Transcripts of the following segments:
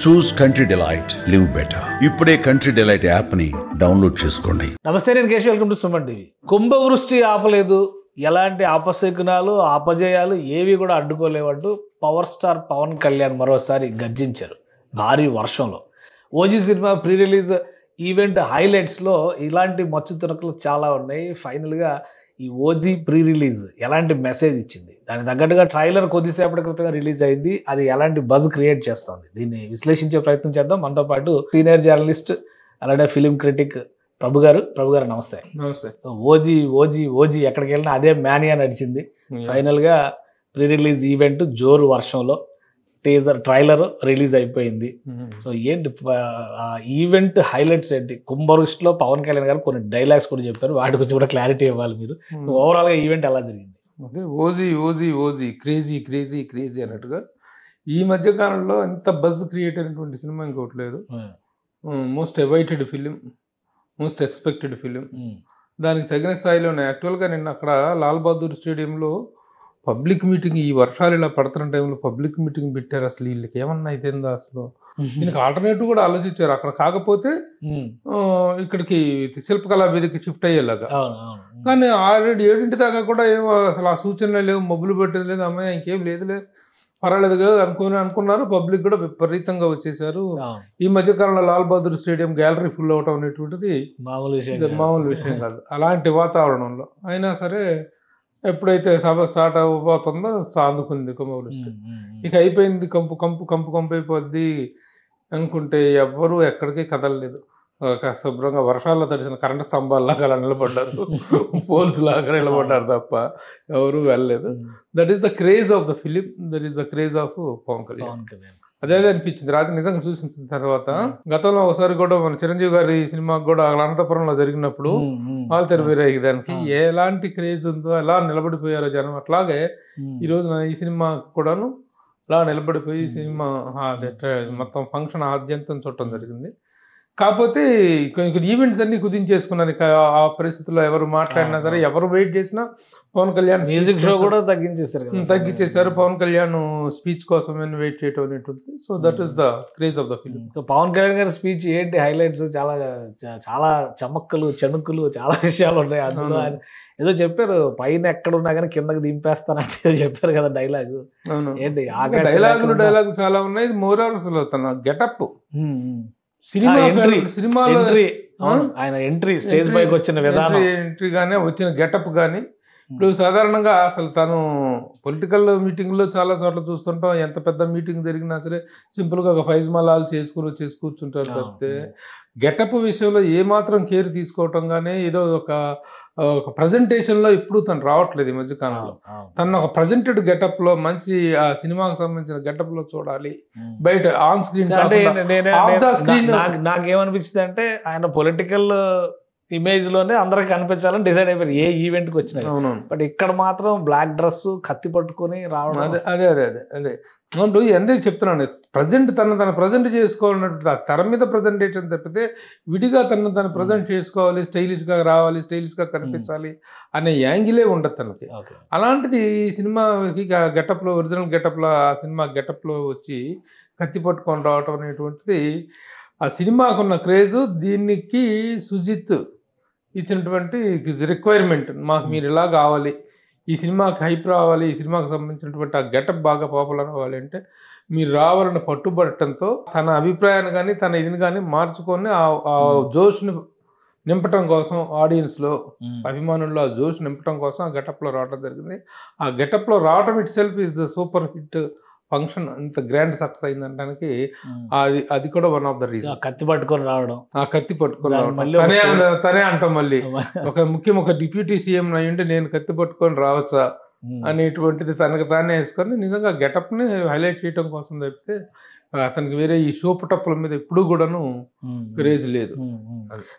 చూస్ Country Delight, live better. ఇప్పుడే Country Delight app ని download చేసుకోండి. నమస్తే, నేను Keshav. Welcome to Suman TV. కుంభవృష్టి ఆపలేదు, ఎలాంటి ఆపశకునాలు ఆపజయాలు ఏవి కూడా అడ్డుకోలేవంటూ పవర్ స్టార్ పవన్ కళ్యాణ్ మరోసారి గర్జించారు భారీ వర్షంలో. ఓజీ సినిమా ప్రీ రిలీజ్ ఈవెంట్ హైలైట్స్లో ఇలాంటి మచ్చు తునకలు చాలా ఉన్నాయి. ఫైనల్గా ఈ ఓజీ ప్రీ రిలీజ్ ఎలాంటి మెసేజ్ ఇచ్చింది, దానికి తగ్గట్టుగా ట్రైలర్ కొద్దిసేపటి క్రితంగా రిలీజ్ అయింది, అది ఎలాంటి బజ్ క్రియేట్ చేస్తుంది, దీన్ని విశ్లేషించే ప్రయత్నం చేద్దాం. మనతో పాటు సీనియర్ జర్నలిస్ట్ అలాగే ఫిలిం క్రిటిక్ ప్రభు గారు నమస్తే. నమస్తే. ఓజీ ఓజీ ఓజీ ఎక్కడికి వెళ్ళినా అదే మ్యానియా నడిచింది. ఫైనల్గా ప్రీ రిలీజ్ ఈవెంట్ జోరు వర్షంలో ట్రైలర్ రిలీజ్ అయిపోయింది. సో ఏంటి ఈవెంట్ హైలైట్స్ ఏంటి? కుంభవృష్టిలో పవన్ కళ్యాణ్ గారు కొన్ని డైలాగ్స్ కూడా చెప్పారు, వాటి గురించి కూడా క్లారిటీ ఇవ్వాలి మీరు. ఓవరాల్గా ఈవెంట్ ఎలా జరిగింది? Okay, OG OG OG crazy crazy crazy అన్నట్టుగా ఈ మధ్య కాలంలో ఎంత బజ్ క్రియేట్ అయినటువంటి సినిమా ఇంకోటి లేదు. Most awaited film, most expected film, దానికి తగిన స్థాయిలోనే. యాక్చువల్గా నిన్న అక్కడ లాల్ బహదూర్ స్టేడియంలో పబ్లిక్ మీటింగ్, ఈ వర్షాలు ఇలా పడుతున్న టైంలో పబ్లిక్ మీటింగ్ పెట్టారు. అసలు వీళ్ళకి ఏమన్నా అయితేందా? అసలు దీనికి ఆల్టర్నేటివ్ కూడా ఆలోచించారు అక్కడ, కాకపోతే ఇక్కడికి శిల్పకళా వేదికకి షిఫ్ట్ అయ్యేలాగా. కానీ ఆల్రెడీ 7 దాకా కూడా ఏమో అసలు ఆ సూచనలు లేవు, మబ్బులు పెట్టేది లేదు, అమ్మాయి ఇంకేం లేదులే పర్వాలేదు కదా అనుకున్నారు. పబ్లిక్ కూడా విపరీతంగా వచ్చేసారు. ఈ మధ్య కాలంలో Lal Bahadur stadium gallery full అవటం అనేటువంటిది మామూలు విషయం కాదు. అలాంటి వాతావరణంలో అయినా సరే ఎప్పుడైతే సభ స్టార్ట్ అవ్వబోతుందో అందుకుంది కుంభవృష్టి. ఇక అయిపోయింది, కంపు కంపు కంపు కంపు అయిపోద్ది అనుకుంటే ఎవ్వరూ ఎక్కడికి కదలలేదు. శుభ్రంగా వర్షాల్లో తడిసిన కరెంట్ స్తంభాల్లాగా అలా నిలబడ్డారు, పోల్స్ లాగా నిలబడ్డారు తప్ప ఎవరు వెళ్ళలేదు. That is the craze of the film, that is the craze of Pavan Kalyan. అదే అనిపించింది రాత్రి నిజంగా చూసిన తర్వాత. గతంలో ఒకసారి కూడా మన చిరంజీవి గారి సినిమాకి కూడా అనంతపురంలో జరిగినప్పుడు వాళ్ళు తెరవేరాయి, దానికి ఎలాంటి క్రేజ్ ఉందో ఎలా నిలబడిపోయారో జనం, అట్లాగే ఈ రోజున ఈ సినిమా కూడాను అలా నిలబడిపోయి సినిమా మొత్తం ఫంక్షన్ ఆద్యంతం చూడటం జరిగింది. కాకపోతే కొన్ని ఈవెంట్స్ అన్ని కుదించేసుకున్నాను. ఆ పరిస్థితుల్లో ఎవరు మాట్లాడినా సరే, ఎవరు వెయిట్ చేసినా పవన్ కళ్యాణ్ మ్యూజిక్ షో కూడా తగ్గించేశారు. పవన్ కళ్యాణ్ స్పీచ్ కోసం వెయిట్ చేయటం అనేటువంటిది. So that is the craze of the film. So Pavan Kalyan గారి స్పీచ్ ఏంటి హైలైట్స్? చాలా చాలా చమక్కులు చణుకులు చాలా విషయాలు ఉన్నాయి అందులో. ఆయన ఏదో చెప్పారు, పైన ఎక్కడున్నా కానీ కిందకి దింపేస్తానంటే చెప్పారు కదా డైలాగ్. ఏంటి డైలాగులు చాలా ఉన్నాయి. మోరాల్ అసలు తన గెటప్, సినిమాలో ఆయన ఎంట్రీ, స్టేజ్ పైకి వచ్చిన విధానం, ఎంట్రీ కానీ వచ్చిన గెటప్ కానీ. ఇప్పుడు సాధారణంగా అసలు తను పొలిటికల్ మీటింగ్లో చాలా చోట్ల చూస్తుంటాం, ఎంత పెద్ద మీటింగ్ జరిగినా సరే సింపుల్గా ఒక ఫైజ్మాలాలు చేసుకుని కూర్చుంటారు తప్పితే గెటప్ విషయంలో ఏమాత్రం కేర్ తీసుకోవటం కానీ ఏదో ఒక ప్రజెంటేషన్లో ఇప్పుడు తను రావట్లేదు ఈ మధ్య కాలంలో. తను ఒక ప్రజెంటెడ్ గెటప్లో మంచి ఆ సినిమాకి సంబంధించిన గెటప్లో చూడాలి, బయట ఆన్ స్క్రీన్. నాకేమనిపించింది అంటే ఆయన పొలిటికల్ ఇమేజ్ లోనే అందరికి కనిపించాలని డిసైడ్ అయిపోయారు ఏ ఈవెంట్కి వచ్చినా. బట్ ఇక్కడ మాత్రం బ్లాక్ డ్రెస్ కత్తి పట్టుకొని రావడం. అదే అదే అదే అదే ఎందుకు చెప్తున్నాను, తను ప్రజెంట్ చేసుకోవాలన్నట్టు తెర మీద ప్రజెంటేషన్ తప్పితే విడిగా తను ప్రజెంట్ చేసుకోవాలి, స్టైలిష్గా రావాలి, స్టైలిష్గా కనిపించాలి అనే యాంగిలే ఉండదు తనకి. అలాంటిది ఈ సినిమాకి గెటప్లో, ఒరిజినల్ గెటప్లో, ఆ సినిమా గెటప్లో వచ్చి కత్తి పట్టుకొని రావటం అనేటువంటిది ఆ సినిమాకున్న క్రేజు. దీనికి సుజిత్ ఇచ్చినటువంటి రిక్వైర్మెంట్, మాకు మీరు ఇలా కావాలి, ఈ సినిమాకి హైప్ రావాలి, ఈ సినిమాకి సంబంధించినటువంటి ఆ గెటప్ బాగా పాపులర్ అవ్వాలి అంటే మీరు రావాలని పట్టుబట్టడంతో తన అభిప్రాయాన్ని కానీ తన ఇదిని కానీ మార్చుకొని ఆ జోష్ని నింపటం కోసం, ఆడియన్స్లో అభిమానుల్లో ఆ జోష్ నింపటం కోసం ఆ గెటప్లో రావడం జరిగింది. ఆ గెటప్లో రావడం it self is the super hit function. అంత గ్రాండ్ సక్సెస్ అయిందంటానికి అది కూడా వన్ ఆఫ్ ద రీజన్. కత్తి పట్టుకొని రావడం, ఆ కత్తి పట్టుకొని తనే అంటాం మళ్ళీ ఒక డిప్యూటీ సీఎం అయ్యుంటే నేను కత్తి పట్టుకొని రావచ్చా అనేటువంటిది తనకు తానే వేసుకొని నిజంగా గెటప్ని హైలైట్ చేయడం కోసం తప్పితే అతనికి వేరే ఈ షోపుటప్పుల మీద ఎప్పుడు కూడాను క్రేజ్ లేదు.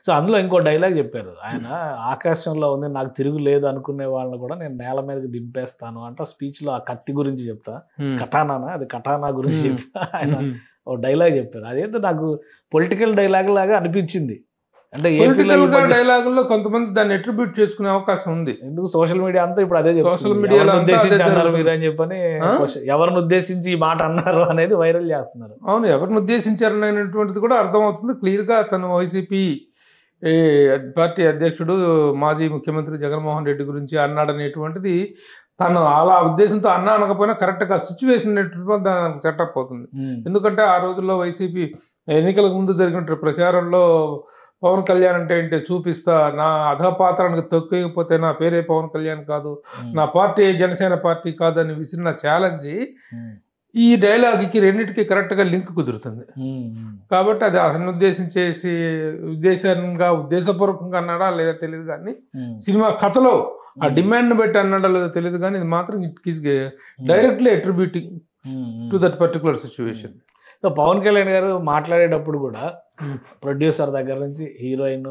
సో అందులో ఇంకో డైలాగ్ చెప్పారు ఆయన, ఆకాశంలో ఉంది నాకు తిరుగు లేదు అనుకునే వాళ్ళని కూడా నేను నేల మీదకి దింపేస్తాను అంటే స్పీచ్ లో ఆ కత్తి గురించి చెప్తా, కటానా గురించి చెప్తా ఆయన ఓ డైలాగ్ చెప్పారు. అదేంటో నాకు పొలిటికల్ డైలాగ్ లాగా అనిపించింది. అంటే పొలిటికల్ గా డైలాగుల్లో కొంతమంది దాన్ని అట్రిబ్యూట్ చేసుకునే అవకాశం ఉంది. ఎందుకు సోషల్ మీడియా అంతా ఇప్పుడు అదే సోషల్ మీడియాలో ఉద్దేశించి అన్నారు మీరు అని చెప్పని, ఎవరిని ఉద్దేశించి ఈ మాట అన్నారు అనేది వైరల్ చేస్తున్నారు. అవును, ఎవరిని ఉద్దేశించారని అనేటువంటిది కూడా అర్థమవుతుంది క్లియర్ గా. తను వైసీపీ పార్టీ అధ్యక్షుడు మాజీ ముఖ్యమంత్రి జగన్మోహన్ రెడ్డి గురించి అన్నాడు అనేటువంటిది తను అలా ఉద్దేశంతో అన్నా అనకపోయినా కరెక్ట్ గా సిచ్యువేషన్ అనేటువంటి దానికి సెటప్ అవుతుంది. ఎందుకంటే ఆ రోజుల్లో వైసీపీ ఎన్నికలకు ముందు జరిగిన ప్రచారంలో పవన్ కళ్యాణ్ అంటే ఏంటి చూపిస్తా, నా అధపాత్రానికి తొక్కకపోతే నా పేరే పవన్ కళ్యాణ్ కాదు, నా పార్టీ జనసేన పార్టీ కాదు అని విసిరిన ఛాలెంజ్ ఈ డైలాగ్కి రెండింటికి కరెక్ట్ గా లింక్ కుదురుతుంది. కాబట్టి అది అతను ఉద్దేశపూర్వకంగా అన్నాడా లేదా తెలియదు కానీ, సినిమా కథలో ఆ డిమాండ్ బట్టి అన్నాడా లేదా తెలియదు కానీ, ఇది మాత్రం it is directly attributing to that particular situation. So Pavan Kalyan గారు మాట్లాడేటప్పుడు కూడా ప్రొడ్యూసర్ దగ్గర నుంచి హీరోయిన్,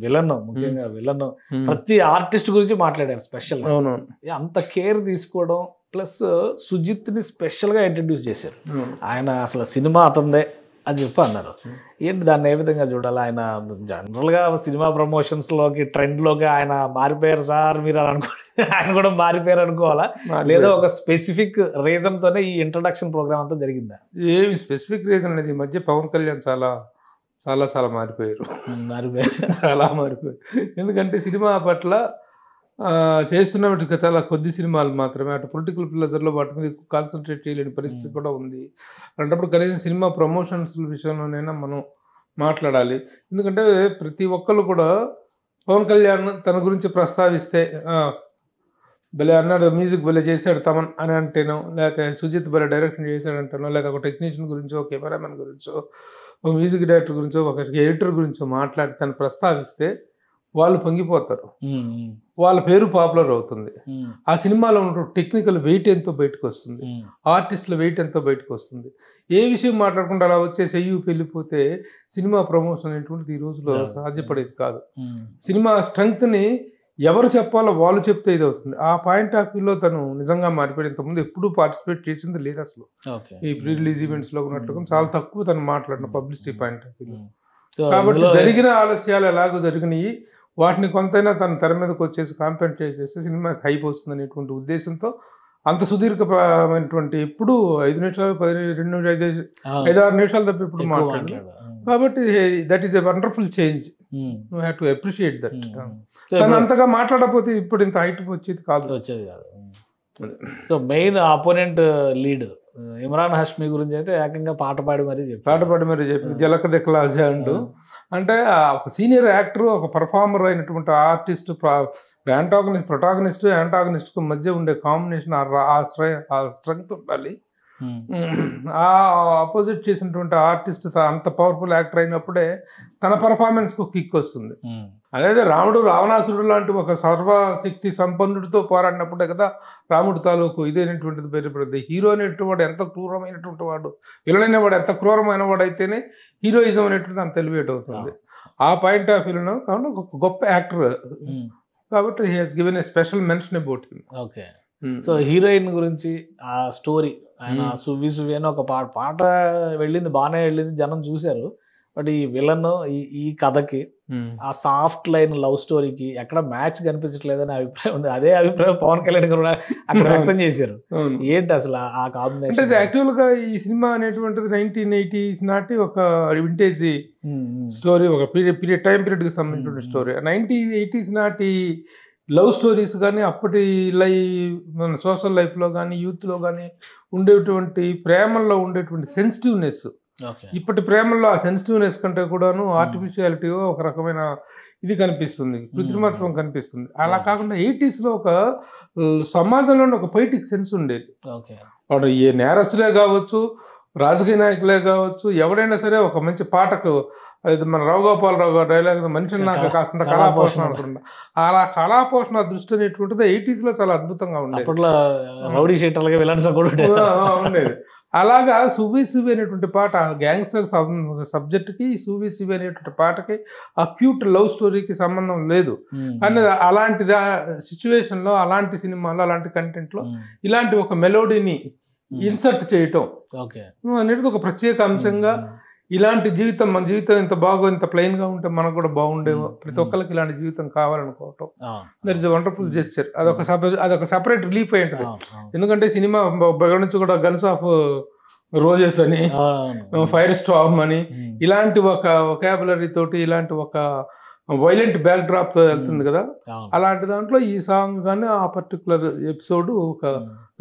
విలన్, ముఖ్యంగా విలన్, ప్రతి ఆర్టిస్ట్ గురించి మాట్లాడారు స్పెషల్. అంత కేర్ తీసుకోవడం, ప్లస్ సుజిత్ ని స్పెషల్ గా ఇంట్రడ్యూస్ చేశారు. ఆయన అసలు సినిమా అతందే అని చెప్పి అన్నారు. ఏంటి దాన్ని ఏ విధంగా చూడాలి? ఆయన జనరల్ గా సినిమా ప్రమోషన్స్ లోకి ట్రెండ్ లోకి ఆయన మారిపోయారు సార్ మీరు అని అనుకోండి, ఆయన కూడా మారిపోయారు అనుకోవాలా, లేదా ఒక స్పెసిఫిక్ రీజన్ తోనే ఈ ఇంట్రడక్షన్ ప్రోగ్రామ్ అంతా జరిగిందా? ఏమి స్పెసిఫిక్ రీజన్ అనేది ఈ మధ్య పవన్ కళ్యాణ్ చాలా చాలా చాలా మారిపోయారు. చాలా మారిపోయారు. ఎందుకంటే సినిమా పట్ల చేస్తున్నట్టు చాలా కొద్ది సినిమాలు మాత్రమే, అటు పొలిటికల్ ప్రెజర్లో వాటి మీద కాన్సన్ట్రేట్ చేయలేని పరిస్థితి కూడా ఉంది. అలాంటప్పుడు కనీసం సినిమా ప్రమోషన్స్ విషయంలోనైనా మనం మాట్లాడాలి. ఎందుకంటే ప్రతి ఒక్కరు కూడా పవన్ కళ్యాణ్ తన గురించి ప్రస్తావిస్తే భలే అన్నాడు, మ్యూజిక్ భలే చేశాడు తమన్ అని అంటేనో, లేకపోతే సుజిత్ భలే డైరెక్షన్ చేశాడంటేనో, లేదా ఒక టెక్నీషియన్ గురించో, కెమెరామెన్ గురించో, ఒక మ్యూజిక్ డైరెక్టర్ గురించో, ఒక ఎడిటర్ గురించో మాట్లాడి తను ప్రస్తావిస్తే వాళ్ళు పొంగిపోతారు, వాళ్ళ పేరు పాపులర్ అవుతుంది. ఆ సినిమాలో ఉన్న టెక్నికల్ వెయిట్ ఎంతో బయటకు వస్తుంది, ఆర్టిస్టుల వెయిట్ ఎంతో బయటకు వస్తుంది. ఏ విషయం మాట్లాడకుండా అలా వచ్చేసి అయ్యూ వెళ్ళిపోతే సినిమా ప్రమోషన్ అనేటువంటిది ఈ రోజులో సాధ్యపడేది కాదు. సినిమా స్ట్రెంగ్త్ని ఎవరు చెప్పాలో వాళ్ళు చెప్తే ఇది అవుతుంది. ఆ పాయింట్ ఆఫ్ వ్యూలో తను నిజంగా మారిపోయి ఇంతకుముందు ఎప్పుడూ పార్టిసిపేట్ చేసింది లేదు అసలు. ఈ ప్రీ రిలీజ్ ఈవెంట్స్ లో ఉన్నట్టుగా చాలా తక్కువ తను మాట్లాడిన పబ్లిసిటీ పాయింట్ ఆఫ్ వ్యూలో. కాబట్టి జరిగిన ఆలస్యాలు ఎలాగో జరిగినాయి, వాటిని కొంతైనా తన తెర మీదకి వచ్చేసి కాంపెన్సేట్ చేస్తే సినిమాకి హైప్ వస్తుంది అనేటువంటి ఉద్దేశంతో అంత సుదీర్ఘమైనటువంటి ఎప్పుడు 5 నిమిషాలు 5-6 నిమిషాలు తప్ప ఇప్పుడు మాట్లాడారు. కాబట్టి that is a wonderful change, you have to appreciate that. తను అంతగా మాట్లాడకపోతే ఇప్పుడు ఇంత హైట్ వచ్చేది కాదు. So main opponent lead Imran Hashmi గురించి అయితే ఏకంగా పాట పాడి మరీ చెప్పి జలక దిక్లాజ అంటూ, అంటే ఒక సీనియర్ యాక్టర్, ఒక పర్ఫార్మర్ అయినటువంటి ఆర్టిస్ట్, ప్రొటాగనిస్ట్ యాంటాగనిస్ట్ కు మధ్య ఉండే కాంబినేషన్, ఆ స్ట్రెంగ్త్ ఉండాలి. ఆ ఆపోజిట్ చేసినటువంటి ఆర్టిస్ట్ అంత పవర్ఫుల్ యాక్టర్ అయినప్పుడే తన పర్ఫార్మెన్స్ కు కిక్ వస్తుంది. అదే రాముడు రావణాసురుడు లాంటి ఒక సర్వశక్తి సంపన్నుడితో పోరాడినప్పుడే కదా రాముడు తాలూకు ఇదైనటువంటిది బయటపడుతుంది. హీరో అనేటువంటి ఎంత క్రూరమైనటువంటి వాడు, విలన్ వాడు ఎంత క్రూరమైన వాడు అయితేనే హీరోయిజం అనేటువంటిది అంత ఎలివేట్ అవుతుంది. ఆ పాయింట్ ఆఫ్ వ్యూలో కాబట్టి ఒక గొప్ప యాక్టర్, కాబట్టి he has given a special mention about him. Okay. So heroine గురించి ఆ స్టోరీ, ఆయన సువ్వి అని ఒక పాట వెళ్ళింది, బాగానే వెళ్ళింది, జనం చూశారు. బట్ ఈ విలన్ ఈ కథకి, ఆ సాఫ్ట్ లైన్ లవ్ స్టోరీకి ఎక్కడ మ్యాచ్ కనిపించట్లేదని అభిప్రాయం ఉంది. అదే అభిప్రాయం పవన్ కళ్యాణ్ గారు అక్కడ వ్యక్తం చేశారు. ఏంటి అసలు ఆ కాంబినేషన్? అంటే యాక్చువల్ గా ఈ సినిమా అనేటువంటిది 1980s నాటి ఒక వింటేజ్ స్టోరీ, ఒక టైం పీరియడ్ కి సంబంధించిన స్టోరీ. 1980s నాటి లవ్ స్టోరీస్ కానీ, అప్పటి మన సోషల్ లైఫ్లో కానీ, యూత్లో కానీ ఉండేటువంటి ప్రేమల్లో ఉండేటువంటి సెన్సిటివ్నెస్, ఇప్పటి ప్రేమల్లో ఆ సెన్సిటివ్నెస్ కంటే కూడాను ఆర్టిఫిషియాలిటీ, ఒక రకమైన ఇది కనిపిస్తుంది, కృత్రిమత్వం కనిపిస్తుంది. అలా కాకుండా 80s లో ఒక సమాజంలో ఒక పొయిటిక్ సెన్స్ ఉండేది. వాడు ఏ నేరస్తులే కావచ్చు, రాజకీయ నాయకులే కావచ్చు, ఎవడైనా సరే ఒక మంచి పాటకు, అది మన రావుగోపాలరావు గారు డైలాగ్, మనిషిని నాకు కాస్త కళాపోషణ అనుకుంటా, అలా కళాపోషణ దృష్టి అనేటువంటిది 80s లో చాలా అద్భుతంగా ఉండేది. ఉండేది. అలాగా సువ్వి అనేటువంటి పాట, గ్యాంగ్స్టర్ సబ్జెక్ట్కి సువ్వి అనేటువంటి పాటకి ఆ క్యూట్ లవ్ స్టోరీకి సంబంధం లేదు. కానీ అలాంటి సిచ్యువేషన్లో, అలాంటి సినిమాలో, అలాంటి కంటెంట్లో ఇలాంటి ఒక మెలోడీని ఇన్సర్ట్ చేయటం అనేది ఒక ప్రత్యేక అంశంగా ఇలాంటి జీవితం, మన జీవితం ఇంత ఇంత ప్లెయిన్ గా ఉంటే మనకు కూడా బాగుండేమో, ప్రతి ఒక్కరికి ఇలాంటి జీవితం కావాలనుకోవటం, దట్ ఇస్ వండర్ఫుల్ జెస్చర్. అదొక సెపరేట్ రిలీఫ్ అయి ఉంటుంది. ఎందుకంటే సినిమా దగ్గర నుంచి కూడా గన్స్ ఆఫ్ రోజెస్ అని, ఫైర్ స్టార్మ్ అని, ఇలాంటి ఒక వొకాబులరీ తోటి, ఇలాంటి ఒక వైలెంట్ బ్యాక్ డ్రాప్ తో వెళ్తుంది కదా, అలాంటి దాంట్లో ఈ సాంగ్ కానీ ఆ పర్టికులర్ ఎపిసోడ్ ఒక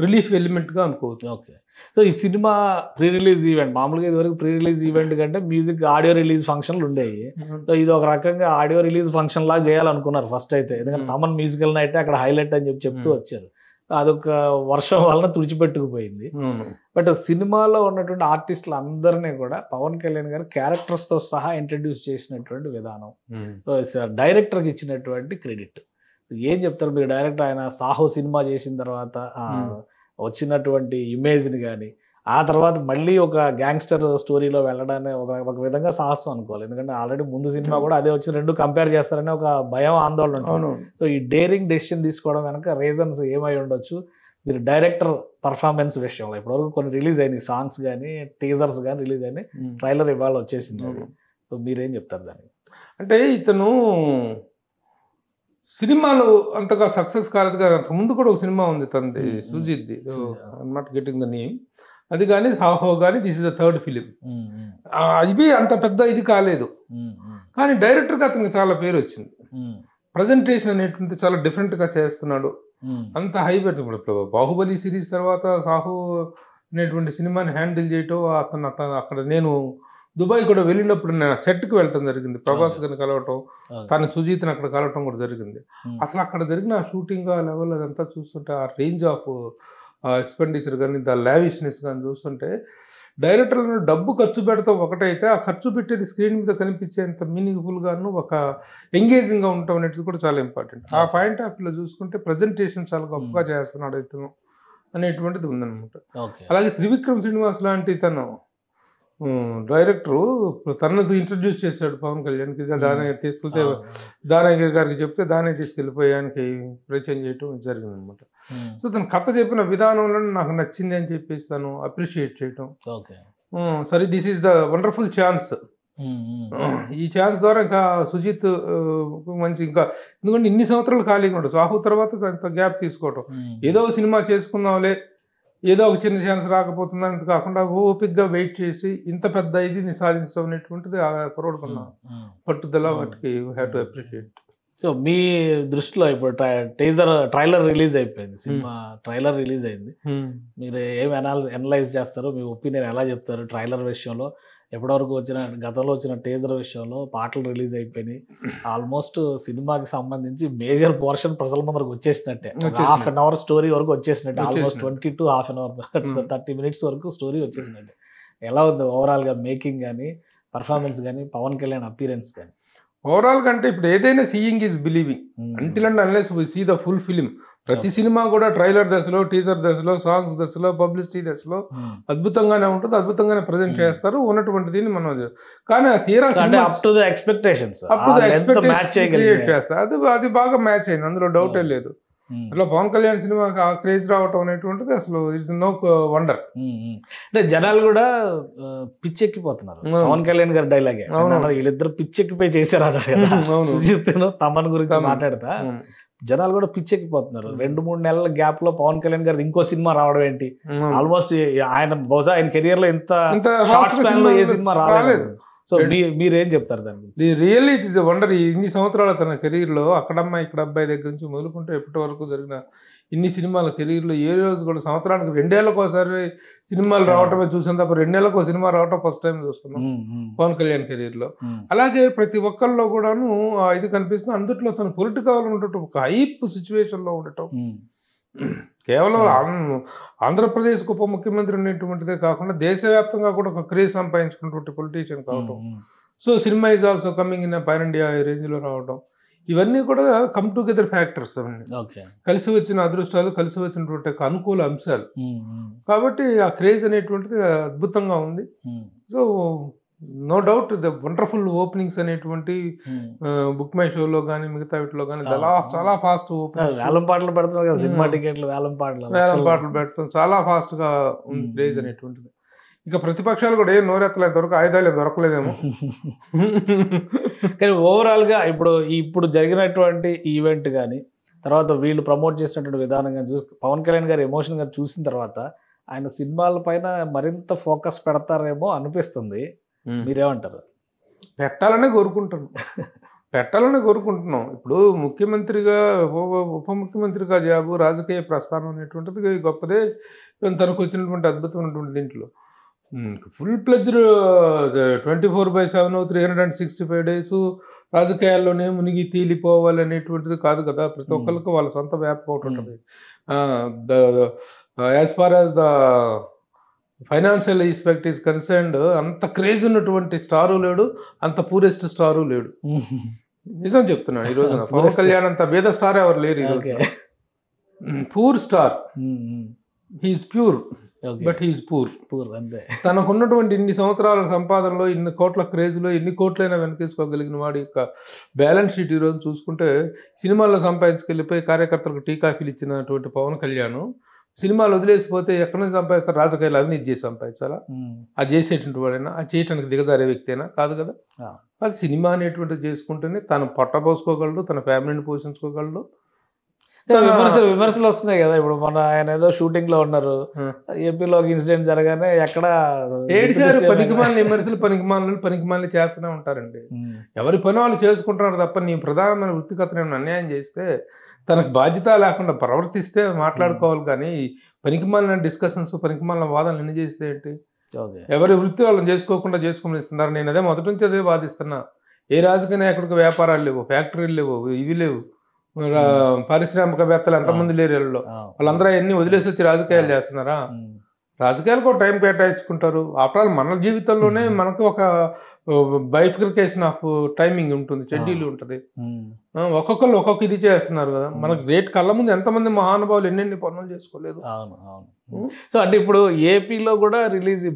రిలీఫ్ ఎలిమెంట్ గా అనుకోవచ్చు. ఓకే. సో ఈ సినిమా ప్రీ రిలీజ్ ఈవెంట్, మామూలుగా ఇదివరకు ప్రీ రిలీజ్ ఈవెంట్ కంటే మ్యూజిక్ ఆడియో రిలీజ్ ఫంక్షన్లు ఉండేవి. సో ఇది ఒక రకంగా ఆడియో రిలీజ్ ఫంక్షన్ లాగా చేయాలనుకున్నారు ఫస్ట్ అయితే, ఎందుకంటే తమన్ మ్యూజికల్ నైట్ అక్కడ హైలైట్ అని చెప్తూ వచ్చారు. అదొక వర్షం వలన తుడిచిపెట్టుకుపోయింది. బట్ సినిమాలో ఉన్నటువంటి ఆర్టిస్టులు అందరినీ కూడా పవన్ కళ్యాణ్ గారు క్యారెక్టర్స్ తో సహా ఇంట్రడ్యూస్ చేసినటువంటి విధానం, డైరెక్టర్కి ఇచ్చినటువంటి క్రెడిట్ ఏం చెప్తారు మీరు? డైరెక్టర్ ఆయన సాహో సినిమా చేసిన తర్వాత వచ్చినటువంటి ఇమేజ్ని కానీ, ఆ తర్వాత మళ్ళీ ఒక గ్యాంగ్స్టర్ స్టోరీలో వెళ్ళడాన్ని ఒక విధంగా సాహసం అనుకోవాలి. ఎందుకంటే ఆల్రెడీ ముందు సినిమా కూడా అదే వచ్చి రెండు కంపేర్ చేస్తారని ఒక భయం, ఆందోళన ఉంటుంది. సో ఈ డేరింగ్ డెసిషన్ తీసుకోవడం వెనక రీజన్స్ ఏమై ఉండొచ్చు? మీరు డైరెక్టర్ పర్ఫార్మెన్స్ విషయంలో ఇప్పటివరకు కొన్ని రిలీజ్ అయినాయి, సాంగ్స్ కానీ టీజర్స్ కానీ రిలీజ్ అయినాయి, ట్రైలర్ ఇవాళ వచ్చేసింది. సో మీరేం చెప్తారు దానికి? అంటే ఇతను సినిమాలు అంతగా సక్సెస్ కాలేదు కదా. ముందు కూడా ఒక సినిమా ఉంది తనది, సుజిత్ది, I'm not getting the name, అది కానీ సాహో కానీ this is the third film. ఇది అంత పెద్ద ఇది కాలేదు, కానీ డైరెక్టర్గా అతనికి చాలా పేరు వచ్చింది. ప్రజెంటేషన్ అనేటువంటి చాలా డిఫరెంట్గా చేస్తున్నాడు, అంత హై పెడుతుంది. ఇప్పుడు బాహుబలి సిరీస్ తర్వాత సాహో అనేటువంటి సినిమాని హ్యాండిల్ చేయటం, అతను అక్కడ నేను దుబాయ్ కూడా వెళ్ళినప్పుడు నేను సెట్కి వెళ్ళటం జరిగింది, ప్రభాస్ గారిని కలవటం, తను సుజీత్ని అక్కడ కలవటం కూడా జరిగింది. అసలు అక్కడ జరిగిన ఆ షూటింగ్ ఆ లెవెల్ అదంతా చూస్తుంటే, ఆ రేంజ్ ఆఫ్ ఎక్స్పెండిచర్ కానీ, ద లావిష్నెస్ కానీ చూస్తుంటే, డైరెక్టర్లను డబ్బు ఖర్చు పెడతాం ఒకటైతే, ఆ ఖర్చు పెట్టేది స్క్రీన్ మీద కనిపించేంత మీనింగ్ఫుల్గాను ఒక ఎంగేజింగ్గా ఉండటం అనేది కూడా చాలా ఇంపార్టెంట్. ఆ పాయింట్ ఆఫ్ వ్యూలో చూసుకుంటే ప్రజెంటేషన్ చాలా గొప్పగా చేస్తున్నాడు ఇతను అనేటువంటిది ఉందన్నమాట. అలాగే త్రివిక్రమ్ శ్రీనివాస్ లాంటి తను డైరెక్టరు తనకు ఇంట్రడ్యూస్ చేశాడు పవన్ కళ్యాణ్కి. దాని తీసుకెళ్తే దానయ్య గారికి చెప్తే దానయ్య తీసుకెళ్ళిపోయి ఆయనకి పరిచయం చేయటం జరిగింది అనమాట. సో తను కథ చెప్పిన విధానంలో నాకు నచ్చింది అని చెప్పేసి తను అప్రిషియేట్ చేయటం, సరే this is the wonderful chance, ఈ ఛాన్స్ ద్వారా ఇంకా సుజిత్ మంచి, ఇంకా ఎందుకంటే ఇన్ని సంవత్సరాలు ఖాళీగా ఉండదు, సాహు తర్వాత గ్యాప్ తీసుకోవటం, ఏదో సినిమా చేసుకుందాంలే, ఏదో ఒక చిన్న ఛాన్స్ రాకపోతుందని కాకుండా ఓపిక్గా వెయిట్ చేసి ఇంత పెద్ద ఇది సాధించడం అనేటువంటిది ఆ కుర్రోడుకున్న పట్టుదల, వాటికి you have to appreciate. So మీ దృష్టిలో ఇప్పుడు ట్రైలర్ రిలీజ్ అయిపోయింది, సినిమా ట్రైలర్ రిలీజ్ అయింది, మీరు ఏమి అనలైజ్ చేస్తారు? మీ ఒపీనియన్ ఎలా చెప్తారు ట్రైలర్ విషయంలో? ఎప్పటివరకు గతంలో వచ్చిన టీజర్ విషయంలో పాటలు రిలీజ్ అయిపోయినాయి, ఆల్మోస్ట్ సినిమాకి సంబంధించి మేజర్ పోర్షన్ ప్రజల ముందరకు వచ్చేసినట్టే, హాఫ్ అన్ అవర్ స్టోరీ వరకు వచ్చేసినట్టే, almost 20 to half an hour 30 minutes వరకు స్టోరీ వచ్చేసినట్టే. ఎలా ఉంది ఓవరాల్గా మేకింగ్ కానీ, పర్ఫార్మెన్స్ కానీ, పవన్ కళ్యాణ్ అపీరెన్స్ కానీ? ఓవరాల్ కంటే ఇప్పుడు ఏదైనా seeing is believing, until and unless we see the full film. ప్రతి సినిమా కూడా ట్రైలర్ దశలో, టీజర్ దశలో, సాంగ్స్ దశలో, పబ్లిసిటీ దశలో అద్భుతంగానే ఉంటుంది, అద్భుతంగానే ప్రజెంట్ చేస్తారు ఉన్నటువంటి దీన్ని మనం. కానీ తీరా up to the expectations create చేస్తారు, అది బాగా మ్యాచ్ అయింది, అందులో డౌటే లేదు. అట్లా పవన్ కళ్యాణ్ సినిమాకి ఆ క్రేజ్ రావటం అనేటువంటిది అసలు ఇట్స్ నో వండర్. అంటే జనాలు కూడా పిచ్చెక్కిపోతున్నారు పవన్ కళ్యాణ్ గారి డైలాగే, వీళ్ళిద్దరు పిచ్చెక్కిపోయి చేశారు అన్నారు కదా సుజిత్ తమన్ గురించి మాట్లాడతా. జనాలు కూడా పిచ్చెక్కిపోతున్నారు. 2-3 నెలల గ్యాప్ లో పవన్ కళ్యాణ్ గారి ఇంకో సినిమా రావడం ఏంటి, ఆల్మోస్ట్ ఆయన బహుశా ఆయన కెరియర్ లో ఇంత షార్ట్ స్పాన్ లో ఏ సినిమా రాలేదు. సో మీరేం చెప్తారు దాన్ని? Really it is a wonder. ఇన్ని సంవత్సరాల తన కెరీర్లో అక్కడమ్మాయి ఇక్కడ అబ్బాయి దగ్గర నుంచి మొదలుకుంటే ఇప్పటి వరకు జరిగిన ఇన్ని సినిమాల కెరీర్లో ఏ రోజు కూడా సంవత్సరానికి 2 ఏళ్ళకు ఒకసారి సినిమాలు రావటమే చూసాం తప్ప 2 ఏళ్ళకు సినిమా రావటం ఫస్ట్ టైం చూస్తున్నాం పవన్ కళ్యాణ్ కెరీర్లో. అలాగే ప్రతి ఒక్కరిలో కూడాను ఇది కనిపిస్తుంది. అందుట్లో తను పొలిటికల్ ఉండటం, ఒక హైప్ సిచ్యువేషన్ లో ఉండటం, కేవలం ఆంధ్రప్రదేశ్ ఉప ముఖ్యమంత్రి అనేటువంటిదే కాకుండా దేశవ్యాప్తంగా కూడా ఒక క్రేజ్ సంపాదించుకున్నటువంటి పొలిటీషియన్ కావటం. So cinema is also coming in pan India range లో రావడం, ఇవన్నీ కూడా కమ్ టుగెదర్ ఫ్యాక్టర్స్ అవన్నీ, కలిసి వచ్చిన అదృష్టాలు, కలిసి వచ్చినటువంటి అనుకూల అంశాలు. కాబట్టి ఆ క్రేజ్ అనేటువంటిది అద్భుతంగా ఉంది. So no doubt the wonderful openings అనేటువంటి బుక్ మై షోలో కానీ మిగతా వీటిలో కానీ చాలా ఫాస్ట్ వేలం పాటలు పెడతారు, సినిమా టికెట్లు వేలం పాటలు పెట్టడం చాలా ఫాస్ట్ గా ఉంది క్రేజ్ అనేటువంటిది. ఇక ప్రతిపక్షాలు కూడా ఏం నోరెత్తలేదు, దొరక ఆయుధాలు దొరకలేదేమో. కానీ ఓవరాల్గా ఇప్పుడు జరిగినటువంటి ఈవెంట్ కానీ తర్వాత వీళ్ళు ప్రమోట్ చేసినటువంటి విధానం కానీ చూసి పవన్ కళ్యాణ్ గారు ఎమోషన్ గారు చూసిన తర్వాత ఆయన సినిమాల పైన మరింత ఫోకస్ పెడతారేమో అనిపిస్తుంది. మీరేమంటారు? పెట్టాలనే కోరుకుంటున్నాం. ఇప్పుడు ముఖ్యమంత్రిగా ఉప ముఖ్యమంత్రిగా జాబు, రాజకీయ ప్రస్థానం అనేటువంటిది గొప్పదే. తనకు వచ్చినటువంటి అద్భుతమైనటువంటి దీంట్లో ఫుల్ ప్లెజ్డ్ 24/7 365 days రాజకీయాల్లోనే మునిగి తేలిపోవాలనేటువంటిది కాదు కదా. ప్రతి ఒక్కరికి వాళ్ళ సొంత వ్యాపకం ఒకటి ఉంటుంది. As far as the financial aspect is concerned అంత క్రేజ్ ఉన్నటువంటి స్టారు లేడు, అంత పూరెస్ట్ స్టారు లేడు. నిజం చెప్తున్నాను. ఈ రోజున పవన్ కళ్యాణ్ అంత భేద స్టార్ ఎవరు లేరు ఈ రోజు. Poor star, he's pure but he's poor. తనకున్నటువంటి ఇన్ని సంవత్సరాల సంపాదనలో, ఇన్ని కోట్ల క్రేజ్లో ఎన్ని కోట్లైనా వెనకేసుకోగలిగిన వాడి యొక్క బ్యాలెన్స్ షీట్ ఈరోజు చూసుకుంటే సినిమాల్లో సంపాదించుకెళ్ళిపోయి కార్యకర్తలకు టీ కాఫీలు ఇచ్చినటువంటి పవన్ కళ్యాణ్ సినిమాలు వదిలేసిపోతే ఎక్కడి నుంచి సంపాదిస్తారు? రాజకీయాలు అవినీతి చేసి సంపాదించాలా? అది చేసేటువంటి వాడైనా, అది చేయడానికి దిగజారే వ్యక్తి అయినా కాదు కదా. అది సినిమా అనేటువంటిది చేసుకుంటేనే తను పొట్టపోసుకోగలడు, తన ఫ్యామిలీని పోషించుకోగలడు. విమర్శలు వస్తున్నాయి కదా. ఇప్పుడు మన ఆయన ఏదో షూటింగ్ లో ఉన్నారు, ఏపీలో ఇన్సిడెంట్ జరగానే ఎక్కడ ఏడిసారు పనికిమాలని చేస్తూనే ఉంటారండి. ఎవరి పని వాళ్ళు చేసుకుంటున్నారు తప్ప నీ ప్రధానమైన వృత్తిగతను అన్యాయం చేస్తే, తనకు బాధ్యత లేకుండా ప్రవర్తిస్తే మాట్లాడుకోవాలి. కానీ పనికిమాలిన డిస్కషన్స్, పనికిమాలిన వాదనలు ఎన్ని చేస్తే ఏంటి? ఎవరి వృత్తి వాళ్ళని చేసుకోకుండా చేసుకోమని ఇస్తున్నారు. నేను అదే మొదటి నుంచి అదే వాదిస్తున్నా. ఏ రాజకీయ నాయకుడికి వ్యాపారాలు లేవు, ఫ్యాక్టరీలు లేవు, ఇవి లేవు, పారిశ్రామికవేత్తలు ఎంతమంది లేరు వీళ్ళలో. వాళ్ళందరూ అన్ని వదిలేసి వచ్చి రాజకీయాలు చేస్తున్నారా? రాజకీయాలకు ఒక టైం కేటాయించుకుంటారు. ఆఫ్టర్ ఆల్ మన జీవితంలోనే మనకు ఒక బైఫికేషన్ ఆఫ్ టైమింగ్ ఉంటుంది, షెడ్యూల్ ఉంటుంది. ఒక్కొక్కరు ఒక్కొక్క ఇది చేస్తున్నారు కదా. మనకు రేట్ కళ్ళ ముందు ఎంతమంది మహానుభావులు ఎన్నెన్ని పనులు చేసుకోలేదు. సో అంటే ఇప్పుడు ఏపీలో కూడా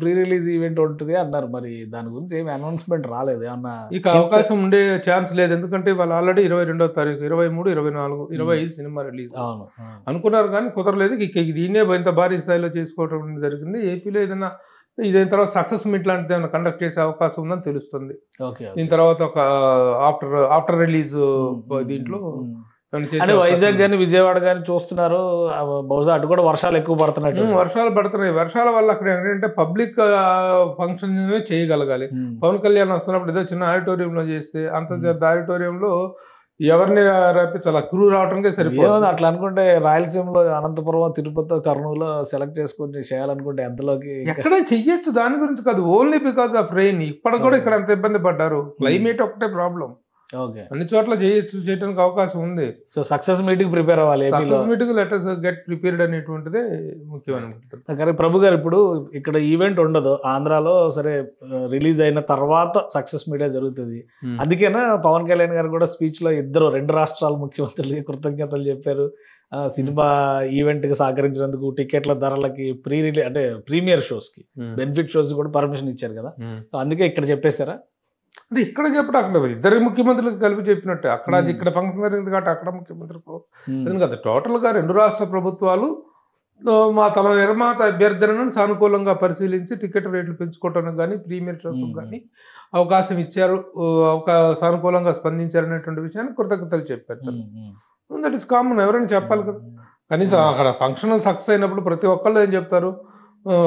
ప్రీ రిలీజ్ ఈవెంట్ ఉంటుంది అన్నారు. మరి దాని గురించి ఏమి అనౌన్స్మెంట్ రాలేదు ఏమన్నా? ఇక అవకాశం ఉండే ఛాన్స్ లేదు. ఎందుకంటే వాళ్ళు ఆల్రెడీ 22వ తారీఖు 23, 24, 25 సినిమా రిలీజ్ అనుకున్నారు కానీ కుదరలేదు. ఇక దీన్నే ఇంత భారీ స్థాయిలో చేసుకోవడం జరిగింది. ఏపీలో ఏదైనా ఇదైన తర్వాత సక్సెస్ మీట్ లాంటిది ఏమైనా కండక్ట్ చేసే అవకాశం ఉందని తెలుస్తుంది. దీని తర్వాత ఒక ఆఫ్టర్ రిలీజ్ దీంట్లో వైజాగ్ కానీ విజయవాడ కానీ చూస్తున్నారు. బహుశా అటు కూడా వర్షాలు ఎక్కువ పడుతున్నాయి. వర్షాల వల్ల అక్కడ ఏంటంటే పబ్లిక్ ఫంక్షన్ చేయగలగాలి. పవన్ కళ్యాణ్ వస్తున్నప్పుడు ఏదో చిన్న ఆడిటోరియంలో చేస్తే అంత పెద్ద ఆడిటోరియంలో ఎవరిని రప్పించాలి? క్రూ రావడానికి సరిపోతుంది. అట్లా అనుకుంటే రాయలసీమలో అనంతపురం, తిరుపతి, కర్నూలు సెలెక్ట్ చేసుకుని చేయాలనుకుంటే ఎంతలోకి ఎక్కడ చెయ్యొచ్చు. దాని గురించి కాదు, ఓన్లీ బికాస్ ఆఫ్ రెయిన్. ఇప్పటికి కూడా ఇక్కడ ఎంత ఇబ్బంది పడ్డారు. క్లైమేట్ ఒకటే ప్రాబ్లం. అన్ని చోట్ల చేయడానికి అవకాశం ఉంది. సో సక్సెస్ మీటింగ్ ప్రిపేర్ అవ్వాలి. Success meeting let us get prepared అనేటువంటిదే ముఖ్యమైన. కానీ ప్రభు గారు ఇప్పుడు ఇక్కడ ఈవెంట్ ఉండదు ఆంధ్రాలో, సరే రిలీజ్ అయిన తర్వాత సక్సెస్ మీడియా జరుగుతుంది. అందుకేనా పవన్ కళ్యాణ్ గారు కూడా స్పీచ్ లో 2 రాష్ట్రాల ముఖ్యమంత్రులకి కృతజ్ఞతలు చెప్పారు. సినిమా ఈవెంట్ కి సహకరించినందుకు, టికెట్ల ధరలకి, ప్రీమియర్ షోస్ కి, బెనిఫిట్ షోస్ కూడా పర్మిషన్ ఇచ్చారు కదా. అందుకే ఇక్కడ చెప్పేశారా? అంటే ఇక్కడ చెప్పడం అక్కడ ఇద్దరు ముఖ్యమంత్రులకు కలిపి చెప్పినట్టే. అక్కడ ఇక్కడ ఫంక్షన్ జరిగింది కాబట్టి అక్కడ ముఖ్యమంత్రికి కదా. టోటల్గా 2 రాష్ట్ర ప్రభుత్వాలు తమ నిర్మాత అభ్యర్థనను సానుకూలంగా పరిశీలించి టికెట్ రేట్లు పెంచుకోవడానికి కానీ, ప్రీమియర్ షోస్ కానీ అవకాశం ఇచ్చారు, సానుకూలంగా స్పందించారు అనేటువంటి విషయాన్ని కృతజ్ఞతలు చెప్పారు. దట్ ఈస్ కామన్, ఎవరైనా చెప్పాలి కదా. కనీసం అక్కడ ఫంక్షన్ సక్సెస్ అయినప్పుడు ప్రతి ఒక్కళ్ళు ఏం చెప్తారు?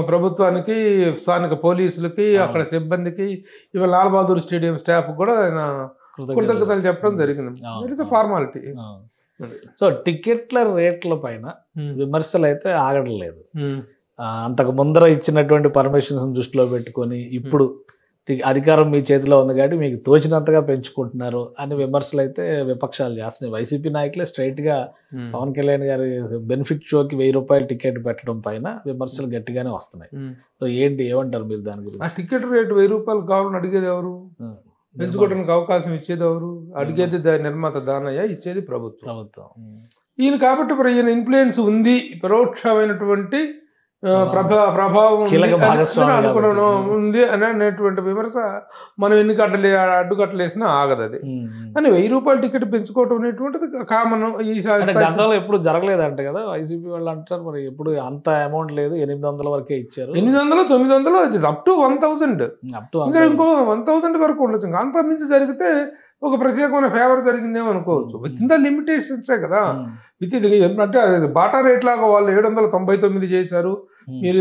ప్రభుత్వానికి, స్థానిక పోలీసులకి, అక్కడ సిబ్బందికి, ఇవాళ లాల్ బహదూర్ స్టేడియం స్టాఫ్ కూడా ఆయన కృతజ్ఞతలు చెప్పడం జరిగింది. It is formality. సో టికెట్ల రేట్ల పైన విమర్శలు అయితే ఆగడం లేదు. అంతకు ముందర ఇచ్చినటువంటి పర్మిషన్స్ దృష్టిలో పెట్టుకొని ఇప్పుడు అధికారం మీ చేతిలో ఉంది కాబట్టి మీకు తోచినంతగా పెంచుకుంటున్నారు అని విమర్శలు అయితే విపక్షాలు చేస్తున్నాయి. వైసీపీ నాయకులే స్ట్రైట్ గా పవన్ కళ్యాణ్ గారి బెనిఫిట్ షోకి 1000 రూపాయలు టికెట్ పెట్టడం పైన విమర్శలు గట్టిగానే వస్తున్నాయి. సో ఏమంటారు మీరు దాని గురించి? ఆ టికెట్ రేటు 1000 రూపాయలు కావాలని అడిగేది ఎవరు? పెంచుకోవడానికి అవకాశం ఇచ్చేది ఎవరు? అడిగేది నిర్మాత దానయ్య, ఇచ్చేది ప్రభుత్వం. ఈయన కాబట్టి ఈయన ఇన్ఫ్లుయెన్స్ ఉంది, పరోక్షమైనటువంటి ప్రభావం కీలక భాగస్వామి అనుకోవడం ఉంది అని అనేటువంటి విమర్శ మనం ఎన్ని అడ్డుకట్టలు వేసినా ఆగదు అది. అని 1000 రూపాయల టికెట్ పెంచుకోవటం అనేటువంటిది కామన్. ఈ గతంలో ఎప్పుడు జరగలేదంట కదా వైసీపీ వాళ్ళు అంటారు, మరి ఎప్పుడు అంత అమౌంట్ లేదు, 800 వరకే ఇచ్చారు. 800, 900 అప్ టు 1000, ఇంకా ఇంకో 1000 వరకు ఉండొచ్చు. ఇంకా అంత మించి జరిగితే ఒక ప్రత్యేకమైన ఫేవర్ జరిగిందేమో అనుకోవచ్చు. విత్ ఇన్ ద లిమిటేషన్సే కదా. విత్ అంటే బాటా రేట్ లాగా వాళ్ళు 799 చేశారు, మీరు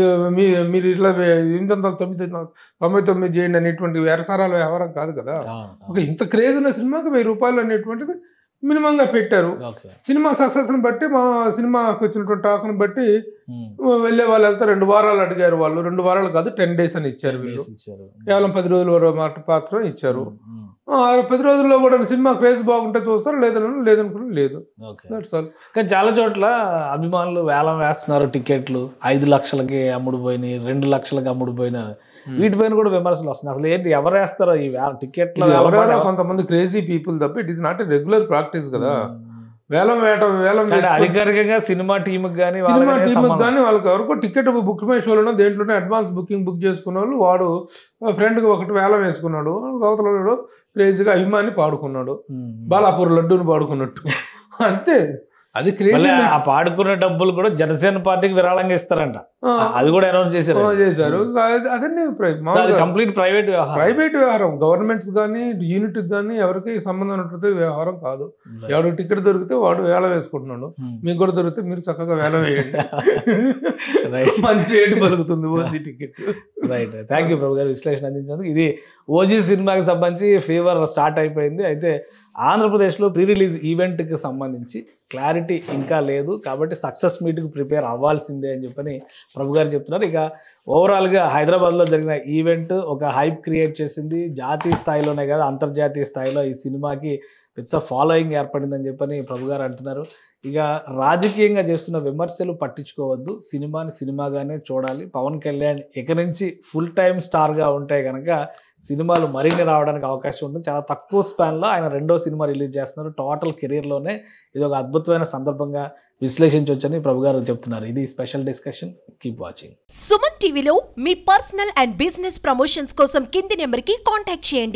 ఇట్లా 899 చేయండి అనేటువంటి వ్యవసారాల వ్యవహారం కాదు కదా. ఒక ఇంత క్రేజ్ ఉన్న సినిమాకి 1000 రూపాయలు అనేటువంటిది మినిమంగా పెట్టారు. సినిమా సక్సెస్ని బట్టి, మా సినిమాకి వచ్చినటువంటి టాక్ని బట్టి వెళ్ళే వాళ్ళు వెళ్తే 2 వారాలు అడిగారు వాళ్ళు. 2 వారాలు కాదు 10 days అని ఇచ్చారు వీళ్ళు. కేవలం 10 రోజుల మాత్రం ఇచ్చారు. 10 రోజుల్లో కూడా సినిమా క్రేజ్ బాగుంటే చూస్తారు, లేదనుకుని లేదు. కానీ చాలా చోట్ల అభిమానులు వేలం వేస్తున్నారు టికెట్లు, 5 లక్షలకి అమ్ముడు పోయినాయి, 2 లక్షలకి అమ్ముడు పోయినా, వీటిపైన కూడా విమర్శలు వస్తున్నాయి. అసలు ఏంటి, ఎవరు వేస్తారో ఈ టికెట్లు? ఎవరైనా కొంతమంది క్రేజీ పీపుల్ తప్ప it is not a regular practice కదా. వేలం అధికారికంగా సినిమా టీంకి కానీ వాళ్ళకి ఎవరికో టికెట్ బుక్ మై షోలోనో దేంట్లోనే అడ్వాన్స్ బుక్ చేసుకున్న వాళ్ళు, వాడు ఫ్రెండ్కి ఒకటి వేలం వేసుకున్నాడు, అవతల క్రేజీగా అభిమాని పాడుకున్నాడు, బాలాపూర్ లడ్డూని పాడుకున్నట్టు అంతే. అది క్రేజీ. ఆ పాడుకున్న డబ్బులు కూడా జనసేన పార్టీకి విరాళంగా ఇస్తారంట, అది కూడా అనౌన్స్ చేశారు. అదన్నీ కంప్లీట్ ప్రైవేట్ వ్యవహారం. గవర్నమెంట్స్ కానీ యూనిట్ కానీ ఎవరికి సంబంధం ఉన్నట్టు వ్యవహారం కాదు. ఎవరు టికెట్ దొరికితే వాడు వేలం వేసుకుంటున్నాడు, మీకు కూడా దొరికితే మీరు చక్కగా వేలం వేయండి, మంచి రేటు పలుకుతుంది OG ticket. Right, thank you Prabhu garu విశ్లేషణ అందించినందుకు. ఇది ఓజీ సినిమాకి సంబంధించి ఫీవర్ స్టార్ట్ అయిపోయింది. అయితే ఆంధ్రప్రదేశ్లో ప్రీ రిలీజ్ ఈవెంట్కి సంబంధించి క్లారిటీ ఇంకా లేదు, కాబట్టి సక్సెస్ మీట్కి ప్రిపేర్ అవ్వాల్సిందే అని చెప్పని ప్రభు గారు చెప్తున్నారు. ఇక ఓవరాల్గా హైదరాబాద్లో జరిగిన ఈవెంట్ ఒక హైప్ క్రియేట్ చేసింది. జాతీయ స్థాయిలోనే కాదు, అంతర్జాతీయ స్థాయిలో ఈ సినిమాకి పెద్ద ఫాలోయింగ్ ఏర్పడిందని చెప్పని ప్రభు గారు అంటున్నారు. ఇక రాజకీయంగా చేస్తున్న విమర్శలు పట్టించుకోవద్దు, సినిమాని సినిమాగానే చూడాలి. పవన్ కళ్యాణ్ ఇక నుంచి ఫుల్ టైమ్ స్టార్గా ఉంటే కనుక సినిమాలు మరిన్ని రావడానికి అవకాశం ఉంటుంది. చాలా తక్కువ స్పాన్లో ఆయన 2వ సినిమా రిలీజ్ చేస్తున్నారు. టోటల్ కెరీర్లోనే ఇది ఒక అద్భుతమైన సందర్భంగా విశ్లేషించవచ్చని ప్రభు గారు చెప్తున్నారు. ఇది special discussion. Keep watching. Suman టీవీలో మీ పర్సనల్ అండ్ బిజినెస్ ప్రమోషన్స్ కోసం కింది నెంబర్కి కాంటాక్ట్ చేయండి.